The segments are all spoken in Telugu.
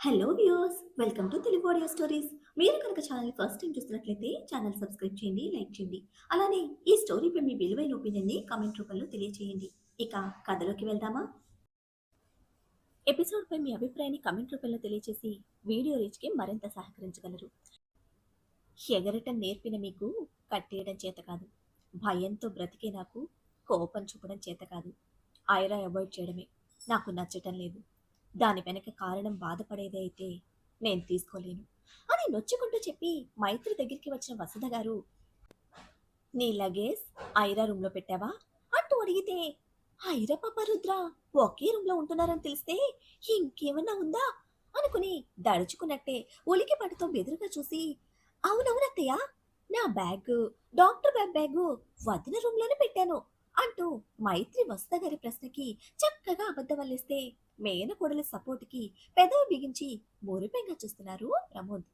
Hello viewers, welcome to Telugu audio stories. మీరు కనుక ఛానల్ ఫస్ట్ టైం చూస్తున్నట్లయితే ఛానల్ సబ్స్క్రైబ్ చేయండి, లైక్ చేయండి. అలానే ఈ స్టోరీపై మీ విలువైన ఒపీనియన్ని కామెంట్ రూపంలో తెలియజేయండి. ఇక కథలోకి వెళ్దామా? ఎపిసోడ్పై మీ అభిప్రాయాన్ని కామెంట్ రూపంలో తెలియజేసి వీడియో రీచ్కి మరింత సహకరించగలరు. ఎగరటం నేర్పిన మీకు కట్టేయడం చేత కాదు, భయంతో బ్రతికే నాకు కోపం చూపడం చేత కాదు. ఐరా అవాయిడ్ చేయడమే నాకు నచ్చటం లేదు. దాని వెనక కారణం బాధపడేదే అయితే నేను తీసుకోలేను అని నొచ్చుకుంటూ చెప్పి మైత్రి దగ్గరికి వచ్చిన వసుధ గారు, నీ లగేజ్ ఐరా రూమ్లో పెట్టావా అంటూ అడిగితే, ఐరా పాప రుద్ర ఒకే రూమ్లో ఉంటున్నారని తెలిస్తే ఇంకేమన్నా ఉందా అనుకుని దడుచుకున్నట్టే ఉలికి పట్టుతో బెదురుగా చూసి, అవునవునత్తయ్య, నా బ్యాగ్, డాక్టర్ బ్యాగ్ వదిన రూమ్లోనే పెట్టాను అంటూ మైత్రి వసుధ గారి ప్రశ్నకి చక్కగా అబద్ధం వల్లిస్తే మేనకోడలి సపోర్ట్‌కి పెదవి బిగించి మురిపెంగా చూస్తున్నారు ప్రమోద్.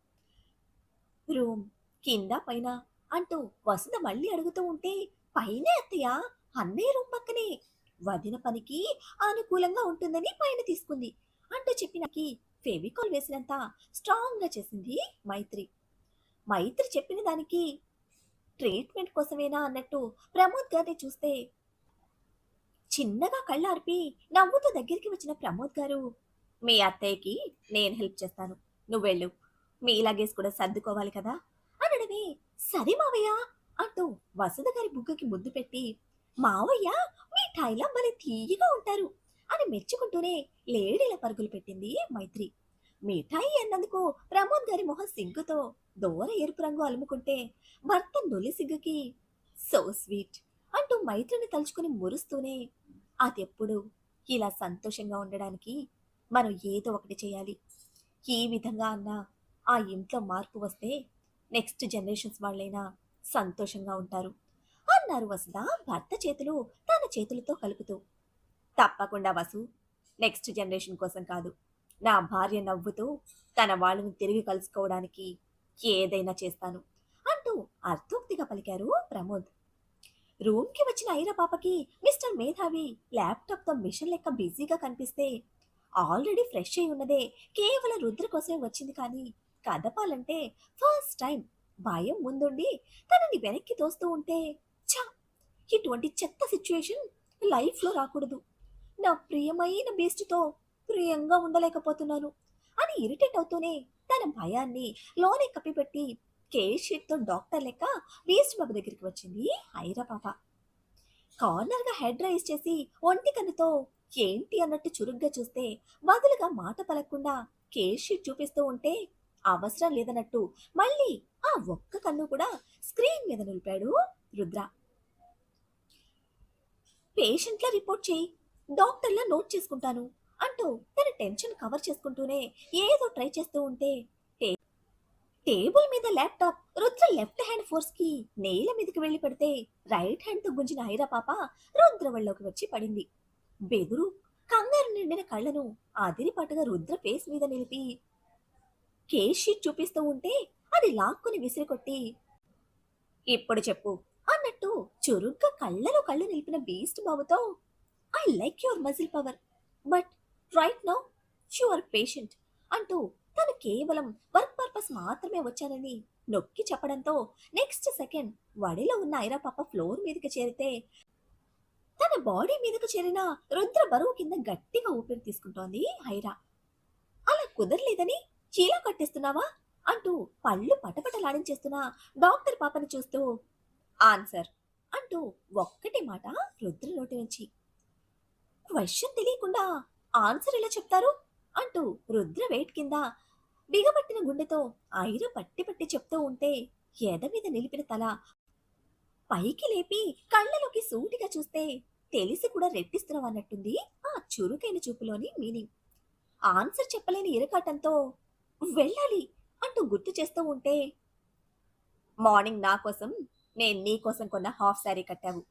రూమ్ కింద పైన అంటూ వసుధ మళ్ళీ అడుగుతూ ఉంటే, పైనే అత్తయ్య, అన్నయ్య రూమ్ పక్కనే. వదిన పనికి అనుకూలంగా ఉంటుందని పైన తీసుకుంది అంటూ చెప్పినకి ఫెవికాల్ వేసినంత స్ట్రాంగ్‌గా చేసింది మైత్రి. మైత్రి చెప్పిన దానికి ట్రీట్మెంట్ కోసమేనా అన్నట్టు ప్రమోద్ గారిని చూస్తే చిన్నగా కళ్ళార్పి నవ్వుతూ దగ్గరికి వచ్చిన ప్రమోద్ గారు, మీ అత్తయ్యకి నేను హెల్ప్ చేస్తాను, నువ్వెళ్ళు, మీ లగేజ్ కూడా సర్దుకోవాలి కదా అనడమే, సరే మావయ్య అంటూ వసుధ గారి బుగ్గకి ముద్దు పెట్టి, మావయ్య మీ ఠాయిలా భలే తీయగా ఉంటారు అని మెచ్చుకుంటూనే లేడీల పరుగులు పెట్టింది మైత్రి. మిఠాయి అన్నందుకు ప్రమోద్ గారి మొహం సిగ్గుతో దూర ఎరుపు రంగు అలుముకుంటే భర్త నొలి సిగ్గుకి సో స్వీట్ అంటూ మైత్రిని తలుచుకుని మురుస్తూనే, అదెప్పుడు ఇలా సంతోషంగా ఉండడానికి మనం ఏదో ఒకటి చేయాలి. ఈ విధంగా అన్నా ఆ ఇంట్లో మార్పు వస్తే నెక్స్ట్ జనరేషన్స్ వాళ్ళైనా సంతోషంగా ఉంటారు అన్నారు వసుధ భర్త చేతులు తన చేతులతో కలుపుతూ. తప్పకుండా వసు, నెక్స్ట్ జనరేషన్ కోసం కాదు, నా భార్య నవ్వుతూ తన వాళ్ళని తిరిగి కలుసుకోవడానికి ఏదైనా చేస్తాను అంటూ అర్థోక్తిగా పలికారు ప్రమోద్. రూమ్కి వచ్చిన ఐరా పాపకి మిస్టర్ మేధావి ల్యాప్టాప్తో మిషన్ లెక్క బిజీగా కనిపిస్తే, ఆల్రెడీ ఫ్రెష్ అయి ఉన్నదే కేవలం రుద్ర కోసమే వచ్చింది కానీ కదపాలంటే ఫస్ట్ టైం భయం ముందుండి తనని వెనక్కి తోస్తూ ఉంటే, ఛా, ఇటువంటి చెత్త సిచ్యుయేషన్ లైఫ్లో రాకూడదు, నా ప్రియమైన బీస్ట్తో ప్రియంగా ఉండలేకపోతున్నాను అని ఇరిటేట్ అవుతూనే తన భయాన్ని లోనే కప్పిపెట్టి కేర్ షీట్తో డాక్టర్ లెక్క బీస్ట్ బాబు దగ్గరికి వచ్చింది ఐరా పాప. కార్నర్గా హెడ్ రైజ్ చేసి ఒంటి కన్నుతో ఏంటి అన్నట్టు చురుగ్గా చూస్తే బదులుగా మాట పలకకుండా కేర్ షీట్ చూపిస్తూ ఉంటే అవసరం లేదన్నట్టు మళ్ళీ ఆ ఒక్క కన్ను కూడా స్క్రీన్ మీద నిలిపాడు రుద్ర. పేషెంట్లా రిపోర్ట్ చేయి, డాక్టర్లా నోట్ చేసుకుంటాను అంటూ తన టెన్షన్ కవర్ చేసుకుంటూనే ఏదో ట్రై చేస్తూ ఉంటే టేబుల్ మీద laptop Rudra left hand force కి నేల మీదకి వెళ్లి పడితే రైట్ హ్యాండ్ తో గుంజిన ఐరా పాప రుద్ర ఒళ్ళోకి వచ్చి పడింది. బెదురు కంగారు నిండిన కళ్ళను అదిరిపట్టుగా రుద్ర ఫేస్ మీద నిలిపి కేస్ షీట్ చూపిస్తూ ఉంటే అది లాక్కుని విసిరికొట్టి, ఇప్పుడు చెప్పు అన్నట్టు చురుగ్గా కళ్ళలో కళ్ళు నిలిపిన బీస్ట్ బాబుతో, I like your muscle power, but right now you are patient అంటూ తను కేవలం వర్క్ పర్పస్ మాత్రమే వచ్చానని నొక్కి చెప్పడంతో నెక్స్ట్ సెకండ్ వడిలో ఉన్న ఐరా పాప ఫ్లోర్ మీదకి చేరితే తన బాడీ మీదకు చేరిన రుద్ర బరువు కింద గట్టిగా ఊపిరి తీసుకుంటోంది ఐరా. అలా కుదరలేదని చీలా కట్టేస్తున్నావా అంటూ పళ్ళు పటపటలాడించేస్తున్న డాక్టర్ పాపని చూస్తూ, ఆన్సర్ అంటూ ఒక్కటి మాట రుద్ర నోటి నుంచి. క్వశ్చన్ తెలియకుండా ఆన్సర్ ఎలా చెప్తారు అంటూ రుద్ర వెయిట్ కింద బిగపట్టిన గుండెతో ఐర పట్టి పట్టి చెప్తూ ఉంటే ఎద మీద నిలిపిన తల పైకి లేపి కళ్ళలోకి సూటిగా చూస్తే తెలిసి కూడా రెట్టిస్తున్నావు అన్నట్టుంది ఆ చురుకైన చూపులోని మీనింగ్. ఆన్సర్ చెప్పలేని ఇరకాటంతో వెళ్ళాలి అంటూ గుర్తు చేస్తూ ఉంటే, మార్నింగ్ నా కోసం నేను నీ కోసం కొన్న హాఫ్ శారీ కట్టావు,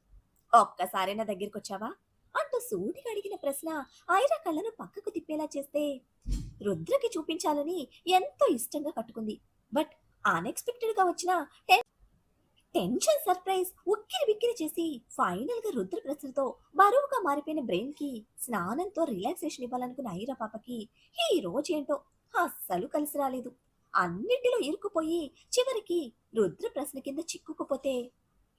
ఒక్కసారి నా దగ్గరికి వచ్చావా అంటూ సూటిగా అడిగిన ప్రశ్న ఐరా కళ్ళను పక్కకు తిప్పేలా చేస్తే రుద్రకి చూపించాలని ఎంతో ఇష్టంగా కట్టుకుంది. బట్ అన్ఎక్స్పెక్టెడ్ గా వచ్చిన టెన్షన్ సర్ప్రైజ్ ఉక్కిరి బిక్కిరి చేసి ఫైనల్ గా రుద్ర ప్రశ్నతో బరువుగా మారిపోయిన బ్రెయిన్ కి స్నానంతో రిలాక్సేషన్ ఇవ్వాలనుకున్న ఐరా పాపకి ఈ రోజు ఏంటో అస్సలు కలిసి రాలేదు. అన్నిటిలో ఇరుక్కుపోయి చివరికి రుద్ర ప్రశ్న కింద చిక్కుకుపోతే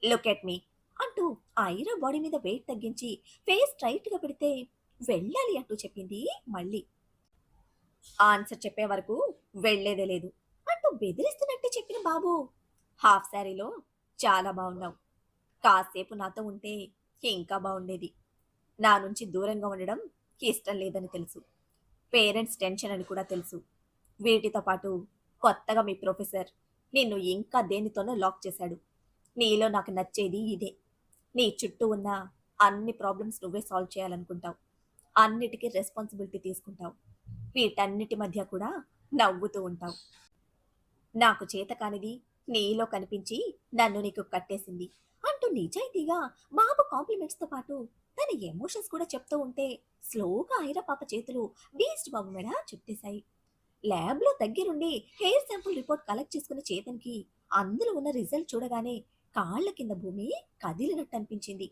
లుక్ ఎట్ మీ అంటూ ఐరా బాడీ మీద వెయిట్ తగ్గించి ఫేస్ స్ట్రైట్ గా పెడితే వెళ్ళాలి అంటూ చెప్పింది మళ్ళీ. ఆన్సర్ చెప్పే వరకు వెళ్లేదే లేదు అంటూ బెదిరిస్తున్నట్టే చెప్పిన బాబు హాఫ్ శారీలో చాలా బాగున్నావు. కాసేపు నాతో ఉంటే ఇంకా బాగుండేది. నా నుంచి దూరంగా ఉండడం ఇష్టం లేదని తెలుసు. పేరెంట్స్ టెన్షన్ అని కూడా తెలుసు. వీటితో పాటు కొత్తగా మీ ప్రొఫెసర్ నిన్ను ఇంకా దేనితోనో లాక్ చేశాడు. నీలో నాకు నచ్చేది ఇదే. నీ చుట్టూ ఉన్న అన్ని ప్రాబ్లమ్స్ నువ్వే సాల్వ్ చేయాలనుకుంటావు. అన్నిటికీ రెస్పాన్సిబిలిటీ తీసుకుంటావు. వీటన్నిటి మధ్య కూడా నవ్వుతూ ఉంటావు. నాకు చేత కానిది నీలో కనిపించి నన్ను నీకు కట్టేసింది అంటూ నిజాయితీగా బాబు కాంప్లిమెంట్స్తో పాటు తన ఎమోషన్స్ కూడా చెప్తూ ఉంటే స్లోగా ఐరా పాప చేతులు బీస్ట్ బాబు మెడ చుట్టేశాయి. ల్యాబ్లో దగ్గరుండి హెయిర్ శాంపుల్ రిపోర్ట్ కలెక్ట్ చేసుకున్న చేతన్కి అందులో ఉన్న రిజల్ట్ చూడగానే కాళ్ల కింద భూమి కదిలినట్టు అనిపించింది.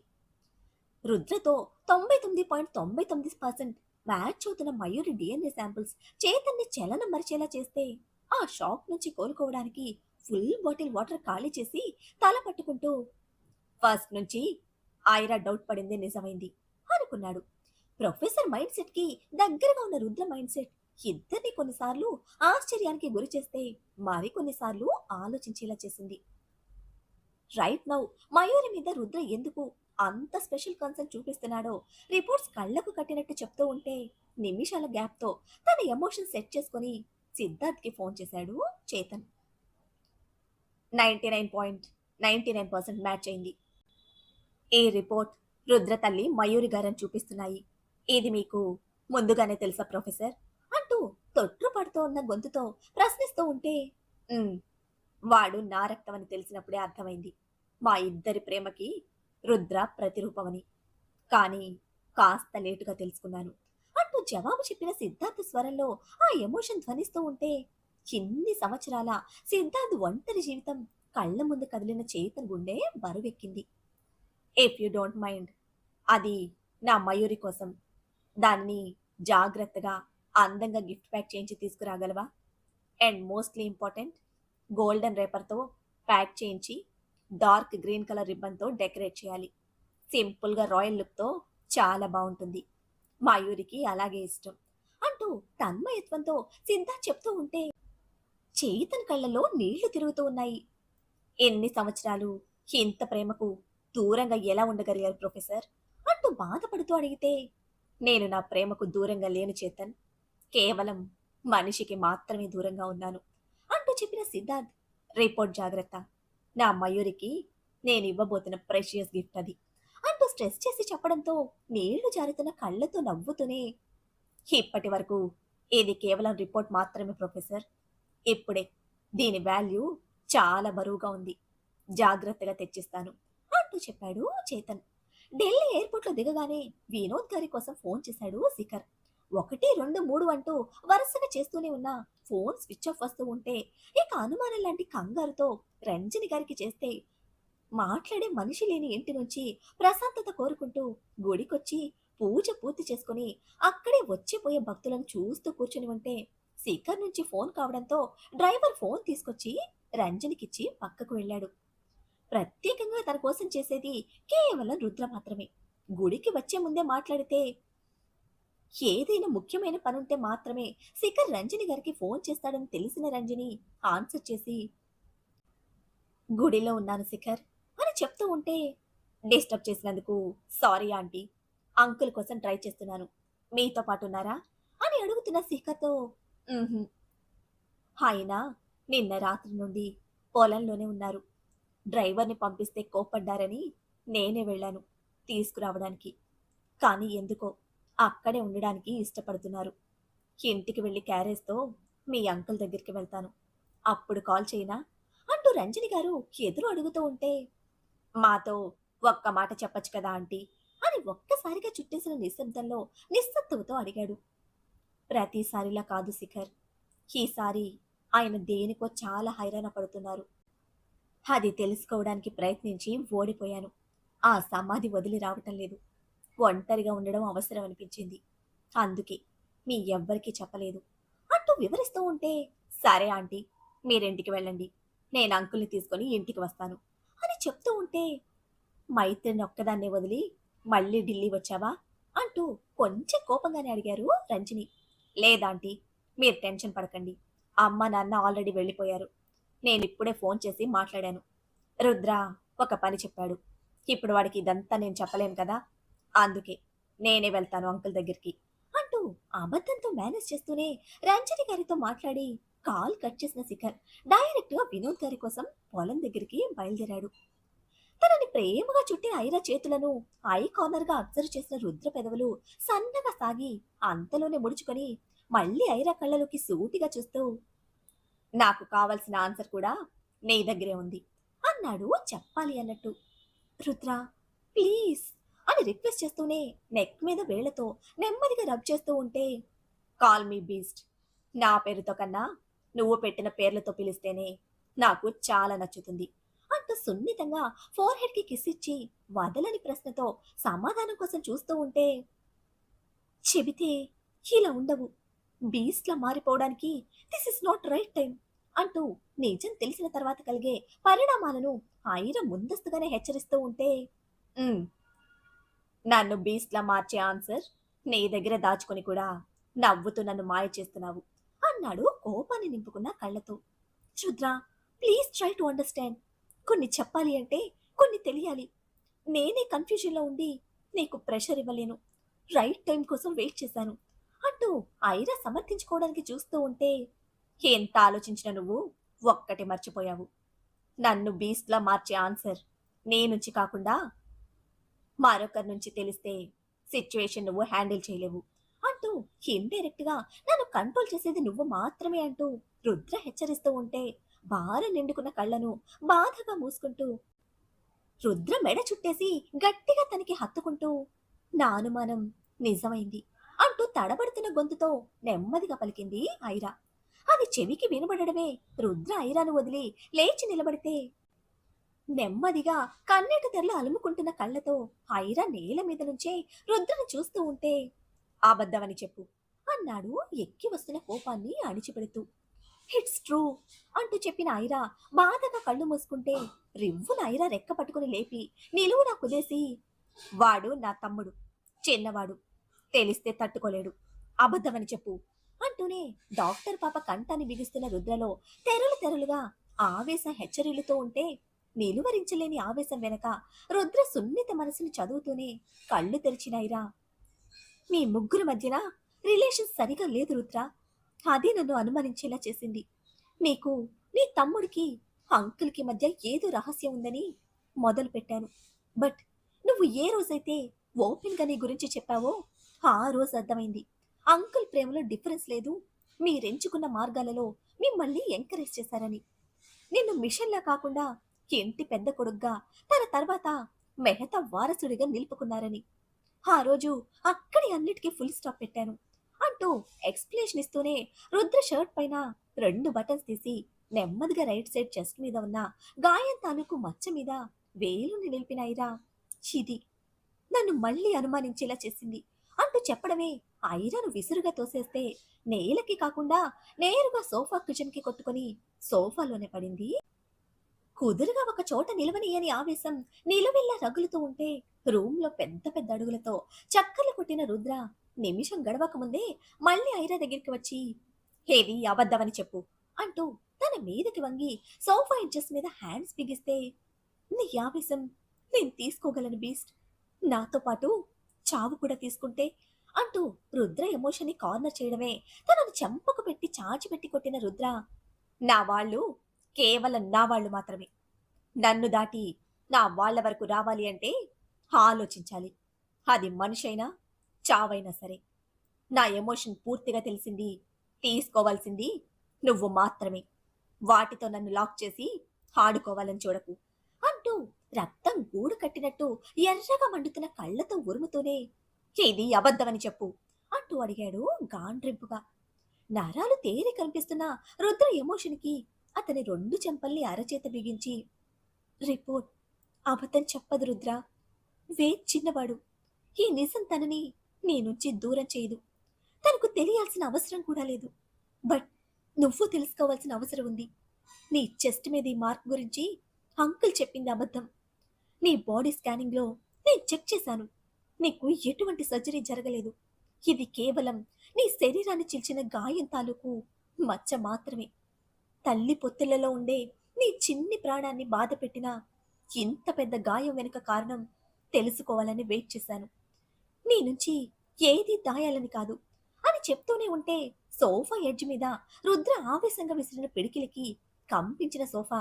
రుద్రతో 99.99% మ్యాచ్ అవుతున్న మయూరి డిఎన్ఏ శాంపిల్స్ చేతన్ని చలనం మరిచేలా చేస్తే ఆ షాక్ నుంచి కోలుకోవడానికి ఫుల్ బాటిల్ వాటర్ ఖాళీ చేసి తల పట్టుకుంటూ ఫస్ట్ నుంచి ఐరా డౌట్ పడింది నిజమైంది అనుకున్నాడు. ప్రొఫెసర్ మైండ్ సెట్ కి దగ్గరగా ఉన్న రుద్ర మైండ్ సెట్ ఇద్దరిని కొన్నిసార్లు ఆశ్చర్యానికి గురి చేస్తే మరికొన్నిసార్లు ఆలోచించేలా చేసింది. రైట్ నౌ మయూరి మీద రుద్ర ఎందుకు అంత స్పెషల్ కన్సర్న్ చూపిస్తున్నాడో రిపోర్ట్స్ కళ్లకు కట్టినట్టు చెప్తూ ఉంటే నిమిషాల గ్యాప్తో తన ఎమోషన్ సెట్ చేసుకుని సిద్ధార్థ్కి ఫోన్ చేశాడు చేతన్. 99.99% మ్యాచ్ అయింది. ఈ రిపోర్ట్ రుద్ర తల్లి మయూరి గారని చూపిస్తున్నాయి. ఇది మీకు ముందుగానే తెలుసా ప్రొఫెసర్ అంటూ తొట్రుపడుతూ ఉన్న గొంతుతో ప్రశ్నిస్తూ ఉంటే "ఉమ్, వాడు నా రక్తం అని తెలిసినప్పుడే అర్థమైంది. మా ఇద్దరి ప్రేమకి రుద్ర ప్రతిరూపమని. కానీ కాస్త లేటుగా తెలుసుకున్నాను అంటూ జవాబు చెప్పిన సిద్ధార్థ స్వరంలో ఆ ఎమోషన్ ధ్వనిస్తూ ఉంటే ఇన్ని సంవత్సరాల సిద్ధార్థ్ ఒంటరి జీవితం కళ్ళ ముందు కదిలిన చేతన్ గుండె బరువెక్కింది. ఇఫ్ యూ డోంట్ మైండ్, అది నా మయూరి కోసం. దాన్ని జాగ్రత్తగా అందంగా గిఫ్ట్ ప్యాక్ చేయించి తీసుకురాగలవా? అండ్ మోస్ట్లీ ఇంపార్టెంట్, గోల్డెన్ రేపర్తో ప్యాక్ చేయించి డార్క్ గ్రీన్ కలర్ రిబ్బన్తో డెకరేట్ చేయాలి. సింపుల్గా రాయల్ లుక్తో చాలా బాగుంటుంది. మయూరికి అలాగే ఇష్టం అంటూ తన్మయత్వంతో సిద్ధార్థ్ చెప్తూ ఉంటే చేతన్ కళ్ళలో నీళ్లు తిరుగుతూ ఉన్నాయి. ఎన్ని సంవత్సరాలు ఇంత ప్రేమకు దూరంగా ఎలా ఉండగలిగారు ప్రొఫెసర్ అంటూ బాధపడుతూ అడిగితే నేను నా ప్రేమకు దూరంగా లేను చేతన్, కేవలం మనిషికి మాత్రమే దూరంగా ఉన్నాను అంటూ చెప్పిన సిద్ధార్థ్ రిపోర్ట్ జాగ్రత్త, నా మయూరికి నేను ఇవ్వబోతున్న ప్రెషియస్ గిఫ్ట్ అది అంటూ స్ట్రెస్ చేసి చెప్పడంతో నీళ్లు జారుతున్న కళ్ళతో నవ్వుతూనే ఇప్పటి వరకు ఇది కేవలం రిపోర్ట్ మాత్రమే ప్రొఫెసర్. ఇప్పుడే దీని వాల్యూ చాలా బరువుగా ఉంది. జాగ్రత్తగా తెచ్చిస్తాను అంటూ చెప్పాడు చేతన్. ఢిల్లీ ఎయిర్పోర్ట్లో దిగగానే వినోద్ గారి కోసం ఫోన్ చేశాడు శిఖర్. 1, 2, 3 అంటూ వరుసగా చేస్తూనే ఉన్న ఫోన్ స్విచ్ ఆఫ్ వస్తూ ఉంటే ఇక అనుమానం లాంటి కంగారుతో రంజని గారికి చేస్తే మాట్లాడే మనిషి లేని ఇంటి నుంచి ప్రశాంతత కోరుకుంటూ గుడికొచ్చి పూజ పూర్తి చేసుకుని అక్కడే వచ్చిపోయే భక్తులను చూస్తూ కూర్చుని ఉంటే శిఖర్ నుంచి ఫోన్ కావడంతో డ్రైవర్ ఫోన్ తీసుకొచ్చి రంజనికిచ్చి పక్కకు వెళ్ళాడు. ప్రత్యేకంగా తన కోసం చేసేది కేవలం రుద్ర మాత్రమే. గుడికి వచ్చే ముందే మాట్లాడితే ఏదైనా ముఖ్యమైన పనుంటే మాత్రమే శిఖర్ రంజని గారికి ఫోన్ చేస్తాడని తెలిసిన రంజని ఆన్సర్ చేసి గుడిలో ఉన్నాను శిఖర్ అని చెప్తూ ఉంటే డిస్టర్బ్ చేసినందుకు సారీ ఆంటీ, అంకుల్ కోసం ట్రై చేస్తున్నాను, మీతో పాటు ఉన్నారా అని అడుగుతున్న శిఖర్తో "ఉహుం, ఆయన నిన్న రాత్రి నుండి పొలంలోనే ఉన్నారు. డ్రైవర్ని పంపిస్తే కోప్పడ్డారని నేనే వెళ్ళాను తీసుకురావడానికి. కానీ ఎందుకో అక్కడే ఉండడానికి ఇష్టపడుతున్నారు. ఇంటికి వెళ్ళి క్యారేజ్తో మీ అంకుల్ దగ్గరికి వెళ్తాను. అప్పుడు కాల్ చేయనా అంటూ రంజని గారు ఎదురు అడుగుతూ ఉంటే మాతో ఒక్క మాట చెప్పొచ్చు కదా ఆంటీ అని ఒక్కసారిగా చుట్టేసిన నిశ్శబ్దంలో నిస్సత్తువతో అడిగాడు. ప్రతిసారిలా కాదు శిఖర్, ఈసారి ఆయన దేనికో చాలా హైరాణ పడుతున్నారు. అది తెలుసుకోవడానికి ప్రయత్నించి ఓడిపోయాను. ఆ సమాధి వదిలి రావటం లేదు. ఒంటరిగా ఉండడం అవసరం అనిపించింది. అందుకే మీ ఎవ్వరికీ చెప్పలేదు అంటూ అంటూ వివరిస్తూ ఉంటే, సరే ఆంటీ, మీరింటికి వెళ్ళండి, నేను అంకుల్ని తీసుకొని ఇంటికి వస్తాను అని చెప్తూ ఉంటే, మైత్రిని ఒక్కదాన్నే వదిలి మళ్ళీ ఢిల్లీ వచ్చావా అంటూ కొంచెం కోపంగానే అడిగారు రంజని. లేదాంటీ, మీరు టెన్షన్ పడకండి, అమ్మ నాన్న ఆల్రెడీ వెళ్ళిపోయారు, నేను ఇప్పుడే ఫోన్ చేసి మాట్లాడాను. రుద్ర ఒక పని చెప్పాడు, ఇప్పుడు వాడికి ఇదంతా నేను చెప్పలేను కదా, అందుకే నేనే వెళ్తాను అంకుల్ దగ్గరికి అంటూ అబద్ధంతో మేనేజ్ చేస్తూనే రంజని గారితో మాట్లాడి కాల్ కట్ చేసిన శిఖర్ డైరెక్ట్ గా వినోద్ గారి కోసం పొలం దగ్గరికి బయలుదేరాడు. తనని ప్రేమగా చుట్టి ఐరా చేతులను ఐ కార్నర్ గా అబ్జర్వ్ చేసిన రుద్ర పెదవులు సన్నగా సాగి అంతలోనే ముడుచుకొని మళ్ళీ ఐరా కళ్ళలోకి సూటిగా చూస్తూ, నాకు కావలసిన ఆన్సర్ కూడా నీ దగ్గరే ఉంది అన్నాడు చెప్పాలి అన్నట్టు. రుద్ర ప్లీజ్ అని రిక్వెస్ట్ చేస్తూనే నెక్ మీద వేళ్లతో నెమ్మదిగా రబ్ చేస్తూ ఉంటే, కాల్ మీ బీస్ట్, నా పేరుతో కన్నా నువ్వు పెట్టిన పేర్లతో పిలిస్తేనే నాకు చాలా నచ్చుతుంది అంటూ సున్నితంగా ఫోర్ హెడ్ కి కిస్ ఇచ్చి వదలని ప్రశ్నతో సమాధానం కోసం చూస్తూ ఉంటే, చెబితే ఇలా ఉండవు, బీస్ట్లా మారిపోవడానికి this is not right time అంటూ నిజం తెలిసిన తర్వాత కలిగే పరిణామాలను ఐర ముందస్తుగానే హెచ్చరిస్తూ ఉంటే, "ఉమ్, నన్ను బీస్ట్లా మార్చే ఆన్సర్ నీ దగ్గర దాచుకొని కూడా నవ్వుతూ నన్ను మాయ చేస్తున్నావు" అన్నాడు కోపాన్ని నింపుకున్న కళ్ళతో. Rudra please try to understand, కొన్ని చెప్పాలి అంటే కొన్ని తెలియాలి, నేనే కన్ఫ్యూజన్లో ఉండి నీకు ప్రెషర్ ఇవ్వలేను, రైట్ టైం కోసం వెయిట్ చేశాను అంటూ ఐరా సమర్థించుకోవడానికి చూస్తూ ఉంటే, ఎంత ఆలోచించినా నువ్వు ఒక్కటి మర్చిపోయావు, నన్ను బీస్ట్లా మార్చే ఆన్సర్ నీ నుంచి కాకుండా మరొకరి నుంచి తెలిస్తే సిచ్యువేషన్ నువ్వు హ్యాండిల్ చేయలేవు అంటూ ఇండైరెక్ట్ గా నన్ను కంట్రోల్ చేసేది నువ్వు మాత్రమే అంటూ రుద్ర హెచ్చరిస్తూ ఉంటే భారం నిండుకున్న కళ్ళను బాధగా మూసుకుంటూ రుద్ర మెడ చుట్టేసి గట్టిగా తనకి హత్తుకుంటూ, నా అనుమానం నిజమైంది అంటూ తడబడుతున్న గొంతుతో నెమ్మదిగా పలికింది ఐరా. అది చెవికి వినబడడమే రుద్ర ఐరాను వదిలి లేచి నిలబడితే, నెమ్మదిగా కన్నీటి తెరలు అలుముకుంటున్న కళ్ళతో ఐరా నేల మీద నుంచే రుద్రని చూస్తూ ఉంటే, అబద్ధమని చెప్పు అన్నాడు ఎక్కి వస్తున్న కోపాన్ని అణిచిపెడుతూ. ఇట్స్ ట్రూ అంటూ చెప్పిన ఐరా బాధగా కళ్ళు మూసుకుంటే రివ్వున ఐరా రెక్క పట్టుకుని లేపి నిలువునా కుదేసి, వాడు నా తమ్ముడు, చిన్నవాడు, తెలిస్తే తట్టుకోలేడు, అబద్ధమని చెప్పు అంటూనే డాక్టర్ పాప కంఠాన్ని బిగిస్తున్న రుద్రలో తెరలు తెరలుగా ఆవేశం హెచ్చరిల్లుతూ ఉంటే, నిలువరించలేని ఆవేశం వెనక రుద్ర సున్నిత మనసుని చదువుతూనే కళ్ళు తెరిచిన ఐరా, మీ ముగ్గురు మధ్యన రిలేషన్ సరిగా లేదు రుద్ర, అదే నన్ను అనుమానించేలా చేసింది, నీకు నీ తమ్ముడికి అంకుల్కి మధ్య ఏదో రహస్యం ఉందని మొదలు పెట్టాను, బట్ నువ్వు ఏ రోజైతే ఓపెన్ గా నీ గురించి చెప్పావో ఆ రోజు అర్థమైంది, అంకుల్ ప్రేమలో డిఫరెన్స్ లేదు, మీరెంచుకున్న మార్గాలలో మిమ్మల్ని ఎంకరేజ్ చేశారని, నిన్ను మిషన్లా కాకుండా ఇంటి పెద్ద కొడుగ్గా తన తర్వాత మెహతా వారసుడిగా నిలుపుకున్నారని, ఆ రోజు అక్కడి అన్నిటికీ ఫుల్ స్టాప్ పెట్టాను అంటూ ఎక్స్ప్లెనేషన్ ఇస్తూనే రుద్ర షర్ట్ పైన 2 బటన్స్ తీసి నెమ్మదిగా రైట్ సైడ్ చెస్ట్ మీద ఉన్న గాయం తాలూకు మచ్చ మీద వేలుని నిలిపిన ఐరా, చిది నన్ను మళ్ళీ అనుమానించేలా చేసింది అంటూ చెప్పడమే ఐరాను విసురుగా తోసేస్తే నేలకి కాకుండా నేరుగా సోఫా కుషన్ కి కొట్టుకొని సోఫాలోనే పడింది. కుదురుగా ఒక చోట నిలవనీయని ఆవేశం నిలువెల్లా రగులుతూ ఉంటే రూమ్ లో పెద్ద పెద్ద అడుగులతో చక్కర్లు కొట్టిన రుద్ర నిమిషం గడవక ముందే మళ్ళీ ఐరా దగ్గరికి వచ్చి, ఏది అబద్ధమని చెప్పు అంటూ తన మీదకి వంగి సోఫా ఎడ్జెస్ మీద హ్యాండ్స్ బిగిస్తే, నీ ఆవేశం నేను తీసుకోగలను బీస్ట్, నాతో పాటు చావు కూడా తీసుకుంటే అంటూ రుద్ర ఎమోషన్ ని కార్నర్ చేయడమే తనను చెంపకు పెట్టి చాచిపెట్టి కొట్టిన రుద్ర, నా వాళ్ళు కేవలం నా వాళ్ళు మాత్రమే, నన్ను దాటి నా వాళ్ళ వరకు రావాలి అంటే ఆలోచించాలి, అది మనిషైనా చావైనా సరే, నా ఎమోషన్ పూర్తిగా తెలిసింది, తీసుకోవాల్సింది నువ్వు మాత్రమే, వాటితో నన్ను లాక్ చేసి ఆడుకోవాలని చూడకు అంటూ రక్తం గూడు కట్టినట్టు ఎర్రగా మండుతున్న కళ్ళతో ఉరుముతూనే, ఇది అబద్ధమని చెప్పు అంటూ అడిగాడు గాండ్రింపుగా. నరాలు తేరి కనిపిస్తున్న రుద్ర ఎమోషన్ కి అతని 2 చెంపల్ని అరచేత బిగించి, రిపోర్ట్ అబద్ధం చెప్పదు రుద్ర, వేద్ చిన్నవాడు, ఈ నిజం తనని నీ నుంచి దూరం చేయదు, తనకు తెలియాల్సిన అవసరం కూడా లేదు, బట్ నువ్వు తెలుసుకోవాల్సిన అవసరం ఉంది. నీ చెస్ట్ మీద ఈ మార్క్ గురించి అంకుల్ చెప్పింది అబద్ధం. నీ బాడీ స్కానింగ్‌లో నేను చెక్ చేశాను. నీకు ఎటువంటి సర్జరీ జరగలేదు. ఇది కేవలం నీ శరీరాన్ని చీల్చిన గాయం తాలూకు మచ్చ మాత్రమే. తల్లి పొత్తిళ్లలో ఉండే నీ చిన్ని ప్రాణాన్ని బాధపెట్టిన ఇంత పెద్ద గాయం వెనుక కారణం తెలుసుకోవాలని వెయిట్ చేశాను. నీ నుంచి ఏదీ దాయాలని కాదు అని చెప్తూనే ఉంటే సోఫా ఎడ్జ్ మీద రుద్ర ఆవేశంగా విసిరిన పిడికిలికి కంపించిన సోఫా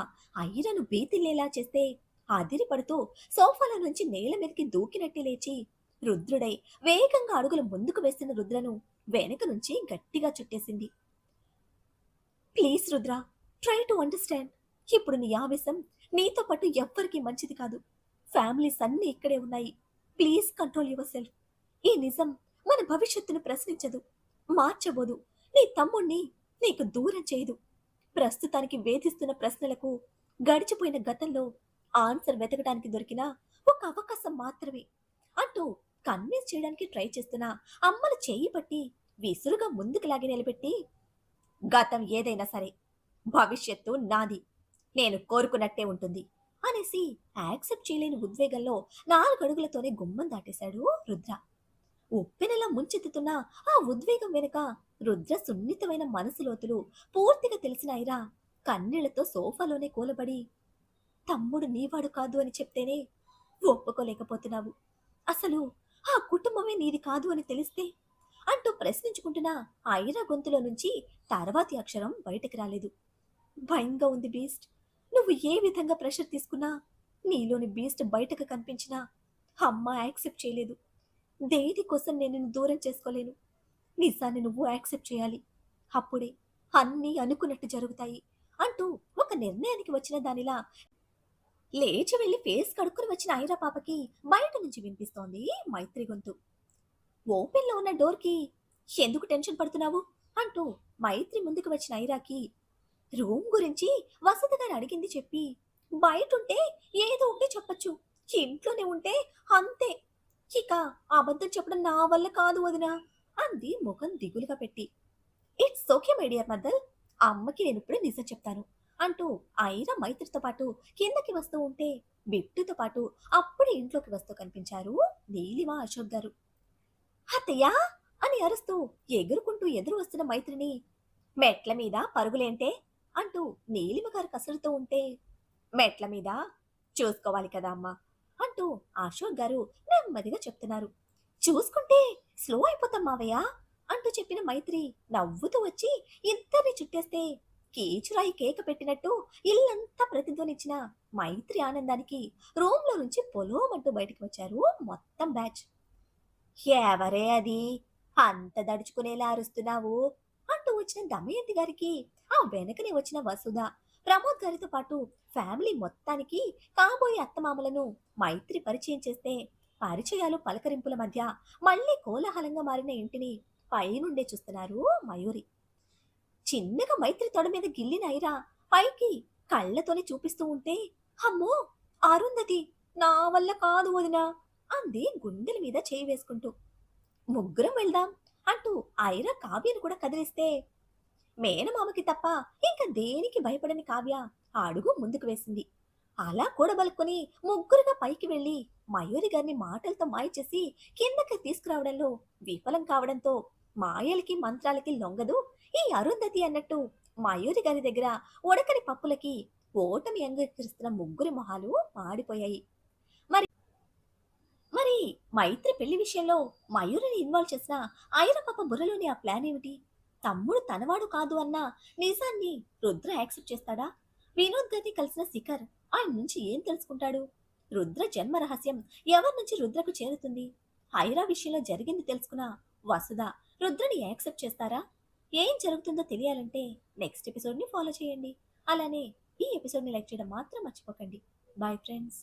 ఐరను బీతిల్లేలా చేస్తే అదిరిపడుతూ సోఫాల నుంచి నేల మీదకి దూకినట్టే లేచి రుద్రుడై వేగంగా అడుగులు ముందుకు వేస్తున్న రుద్రను వెనక నుంచి గట్టిగా చుట్టేసింది. Please Rudra, try to understand. ఇప్పుడు నీ ఆవేశం నీతో పాటు ఎవ్వరికీ మంచిది కాదు. ఫ్యామిలీస్ అన్నీ ఇక్కడే ఉన్నాయి. Please control your self. ఈ నిజం మన భవిష్యత్తును ప్రశ్నించదు, మార్చబోదు. నీ తమ్ముణ్ణి నీకు దూరం చేయదు. ప్రస్తుతానికి వేధిస్తున్న ప్రశ్నలకు గడిచిపోయిన గతంలో ఆన్సర్ వెతకడానికి దొరికిన ఒక అవకాశం మాత్రమే అంటూ కన్విన్స్ చేయడానికి ట్రై చేస్తున్న అమ్మల చేయి పట్టి విసురుగా ముందుకు లాగి నిలబెట్టి, గతం ఏదైనా సరే భవిష్యత్తు నాది, నేను కోరుకున్నట్టే ఉంటుంది అనేసి యాక్సెప్ట్ చేయలేని ఉద్వేగంలో 4 అడుగులతోనే గుమ్మం దాటేశాడు రుద్ర. ఉప్పెనలా ముంచెత్తుతున్న ఆ ఉద్వేగం వెనుక రుద్ర సున్నితమైన మనసు లోతులు పూర్తిగా తెలిసిన ఐరా కన్నీళ్లతో సోఫాలోనే కూలబడి, తమ్ముడు నీవాడు కాదు అని చెప్తేనే ఒప్పుకోలేకపోతున్నావు. అసలు ఆ కుటుంబమే నీది కాదు అని తెలిస్తే అంటూ ప్రశ్నించుకుంటున్న ఐరా గొంతులో నుంచి తర్వాతి అక్షరం బయటకు రాలేదు. భయంగా ఉంది బీస్ట్. నువ్వు ఏ విధంగా ప్రెషర్ తీసుకున్నా, నీలోని బీస్ట్ బయటకు కనిపించినా అమ్మ యాక్సెప్ట్ చేయలేదు. దేనికోసం నేను నిన్ను దూరం చేసుకోలేను. నిజాన్ని నువ్వు యాక్సెప్ట్ చేయాలి. అప్పుడే అన్నీ అనుకున్నట్టు జరుగుతాయి అంటూ ఒక నిర్ణయానికి వచ్చిన దానిలా లేచి వెళ్లి ఫేస్ కడుక్కుని వచ్చిన ఐరా పాపకి బయట నుంచి వినిపిస్తోంది మైత్రి గొంతు. ఓపెన్లో ఉన్న డోర్కి ఎందుకు టెన్షన్ పడుతున్నావు అంటూ మైత్రి ముందుకు వచ్చిన ఐరాకి రూమ్ గురించి వసతి గారు అడిగింది చెప్పి, బయటుంటే ఏదో ఒకటి చెప్పొచ్చు, ఇంట్లోనే ఉంటే అంతే. ఇక అబద్ధం చెప్పడం నా వల్ల కాదు వదినా అంది ముఖం దిగులుగా పెట్టి. It's okay my dear mother, అమ్మకి నేను ఇప్పుడే నిజం చెప్తాను అంటూ ఐరా మైత్రితో పాటు కిందకి వస్తూ ఉంటే బిట్టుతో పాటు అప్పుడే ఇంట్లోకి వస్తూ కనిపించారు నీలిమ అశోక్ గారు. అత్తయ్యా అని అరుస్తూ ఎగురుకుంటూ ఎదురు వస్తున్న మైత్రిని, మెట్ల మీద పరుగులేంటే అంటూ నీలిమ గారు కసురుతూ ఉంటే, మెట్ల మీద చూసుకోవాలి కదా అమ్మా అంటూ అశోక్ గారు నెమ్మదిగా చెప్తున్నారు. చూసుకుంటే స్లో అయిపోతాం మావయ్య అంటూ చెప్పిన మైత్రి నవ్వుతూ వచ్చి ఇద్దరిని చుట్టేస్తే కీచురాయి కేక పెట్టినట్టు ఇల్లంతా ప్రతిధ్వనిచ్చిన మైత్రి ఆనందానికి రూమ్ లో నుంచి పొలోమంటూ బయటకు వచ్చారు మొత్తం బ్యాచ్. ఎవరే అది అంత దడుచుకునేలా అరుస్తున్నావు అంటూ వచ్చిన దమయంతి గారికి ఆ వెనకనే వచ్చిన వసుధ, ప్రమోద్ గారితో పాటు ఫ్యామిలీ మొత్తానికి కాబోయే అత్తమామలను మైత్రి పరిచయం చేస్తే పరిచయాలు పలకరింపుల మధ్య మళ్ళీ కోలాహలంగా మారిన ఇంటిని పైనుండే చూస్తున్నారు మయూరి. చిన్నగా మైత్రి తొడ మీద గిల్లిన ఐరా పైకి కళ్ళతోనే చూపిస్తూ ఉంటే, అమ్మో అరుంధతి, నా వల్ల కాదు వదినా అంది గుండెల మీద చేయి వేసుకుంటూ. ముగ్గురం వెళ్దాం అంటూ ఐరా కావ్యను కూడా కదిలిస్తే, మేనమామకి తప్ప ఇంకా దేనికి భయపడని కావ్య అడుగు ముందుకు వేసింది. అలా కూడబలుకొని ముగ్గురుగా పైకి వెళ్లి మయూరి గారిని మాటలతో మాయ చేసి కిందకి తీసుకురావడంలో విఫలం కావడంతో మాయలకి మంత్రాలకి లొంగదు ఈ అరుంధతి అన్నట్టు మయూరి గారి దగ్గర ఉడకని పప్పులకి ఓటమి అంగీకరిస్తున్న ముగ్గురి మొహాలు మాడిపోయాయి. మరి మరి మైత్రి పెళ్లి విషయంలో మయూరిని ఇన్వాల్వ్ చేసిన ఐరపాప బుర్రలోని ఆ ప్లాన్ ఏమిటి? తమ్ముడు తనవాడు కాదు అన్న నిజాన్ని రుద్ర యాక్సెప్ట్ చేస్తాడా? వినోద్ గారిని కలిసిన శిఖర్ ఆయన నుంచి ఏం తెలుసుకుంటాడు? రుద్ర జన్మ రహస్యం ఎవరి నుంచి రుద్రకు చేరుతుంది? ఐరా విషయంలో జరిగింది తెలుసుకున్న వసుధ రుద్రని యాక్సెప్ట్ చేస్తారా? ఏం జరుగుతుందో తెలియాలంటే నెక్స్ట్ ఎపిసోడ్ని ఫాలో చేయండి. అలానే ఈ ఎపిసోడ్ని లైక్ చేయడం మాత్రం మర్చిపోకండి. Bye friends.